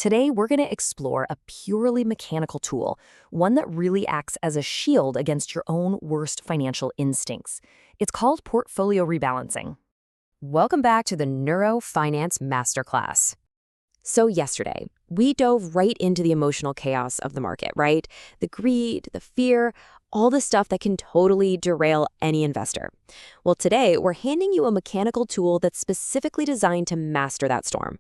Today, we're going to explore a purely mechanical tool, one that really acts as a shield against your own worst financial instincts. It's called portfolio rebalancing. Welcome back to the Neuro Finance Masterclass. So yesterday, we dove right into the emotional chaos of the market, right? The greed, the fear, all the stuff that can totally derail any investor. Well, today, we're handing you a mechanical tool that's specifically designed to master that storm.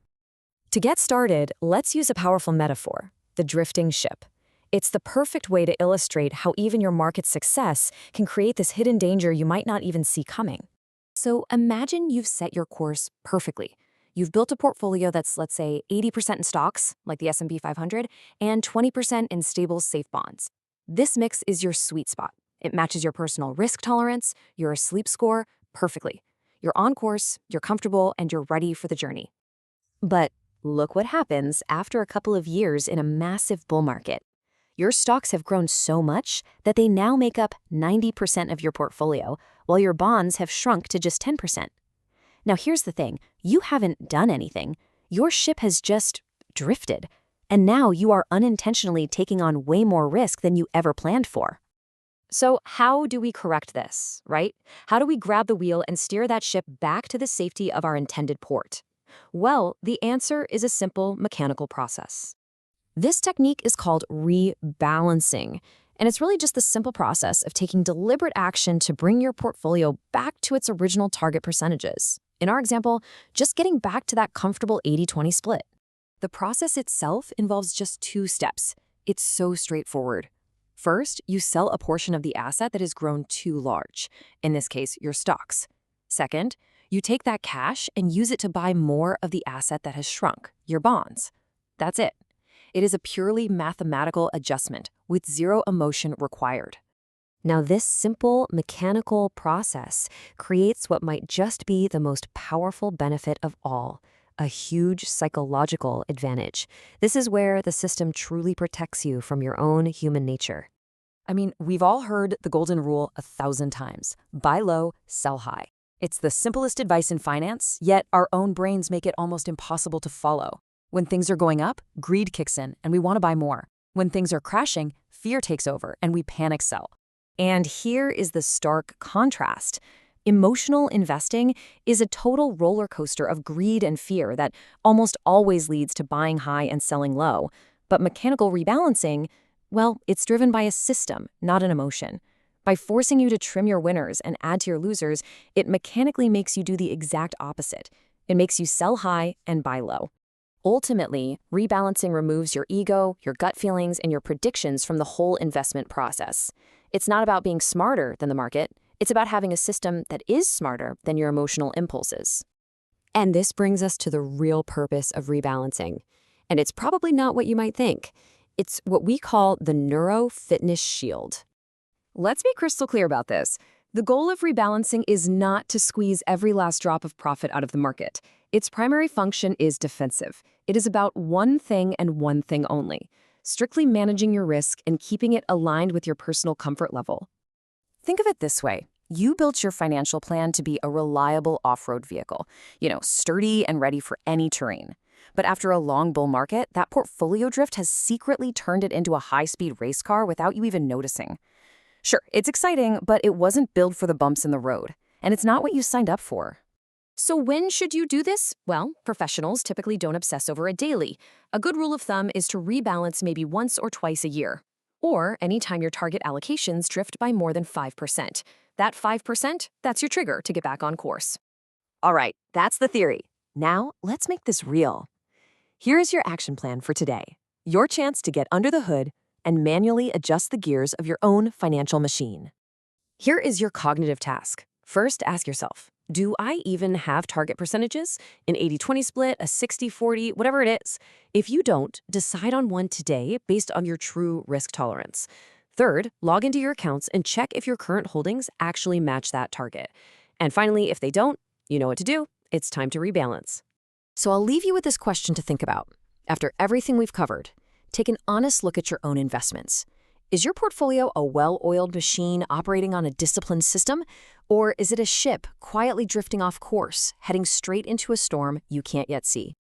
To get started, let's use a powerful metaphor, the drifting ship. It's the perfect way to illustrate how even your market's success can create this hidden danger you might not even see coming. So imagine you've set your course perfectly. You've built a portfolio that's, let's say, 80% in stocks, like the S&P 500, and 20% in stable, safe bonds. This mix is your sweet spot. It matches your personal risk tolerance, your sleep score, perfectly. You're on course, you're comfortable, and you're ready for the journey. But look what happens after a couple of years in a massive bull market. Your stocks have grown so much that they now make up 90% of your portfolio, while your bonds have shrunk to just 10%. Now here's the thing, you haven't done anything. Your ship has just drifted, and now you are unintentionally taking on way more risk than you ever planned for. So how do we correct this, right? How do we grab the wheel and steer that ship back to the safety of our intended port? Well, the answer is a simple mechanical process. This technique is called rebalancing, and it's really just the simple process of taking deliberate action to bring your portfolio back to its original target percentages. In our example, just getting back to that comfortable 80-20 split. The process itself involves just 2 steps. It's so straightforward. First, you sell a portion of the asset that has grown too large, in this case, your stocks. Second, you take that cash and use it to buy more of the asset that has shrunk, your bonds. That's it. It is a purely mathematical adjustment with zero emotion required. Now, this simple mechanical process creates what might just be the most powerful benefit of all, a huge psychological advantage. This is where the system truly protects you from your own human nature. I mean, we've all heard the golden rule 1,000 times. Buy low, sell high. It's the simplest advice in finance, yet our own brains make it almost impossible to follow. When things are going up, greed kicks in and we want to buy more. When things are crashing, fear takes over and we panic sell. And here is the stark contrast. Emotional investing is a total roller coaster of greed and fear that almost always leads to buying high and selling low. But mechanical rebalancing, well, it's driven by a system, not an emotion. By forcing you to trim your winners and add to your losers, it mechanically makes you do the exact opposite. It makes you sell high and buy low. Ultimately, rebalancing removes your ego, your gut feelings, and your predictions from the whole investment process. It's not about being smarter than the market. It's about having a system that is smarter than your emotional impulses. And this brings us to the real purpose of rebalancing. And it's probably not what you might think. It's what we call the neuro fitness shield. Let's be crystal clear about this. The goal of rebalancing is not to squeeze every last drop of profit out of the market. Its primary function is defensive. It is about one thing and one thing only, strictly managing your risk and keeping it aligned with your personal comfort level. Think of it this way. You built your financial plan to be a reliable off-road vehicle, sturdy and ready for any terrain. But after a long bull market, that portfolio drift has secretly turned it into a high-speed race car without you even noticing. Sure, it's exciting, but it wasn't built for the bumps in the road, and it's not what you signed up for. So when should you do this? Well, professionals typically don't obsess over it daily. A good rule of thumb is to rebalance maybe once or twice a year, or anytime your target allocations drift by more than 5%. That 5%, that's your trigger to get back on course. All right, that's the theory. Now, let's make this real. Here is your action plan for today. Your chance to get under the hood and manually adjust the gears of your own financial machine. Here is your cognitive task. First, ask yourself, do I even have target percentages? An 80-20 split, a 60-40, whatever it is. If you don't, decide on one today based on your true risk tolerance. Third, log into your accounts and check if your current holdings actually match that target. And finally, if they don't, you know what to do. It's time to rebalance. So I'll leave you with this question to think about. After everything we've covered, take an honest look at your own investments. Is your portfolio a well-oiled machine operating on a disciplined system? Or is it a ship quietly drifting off course, heading straight into a storm you can't yet see?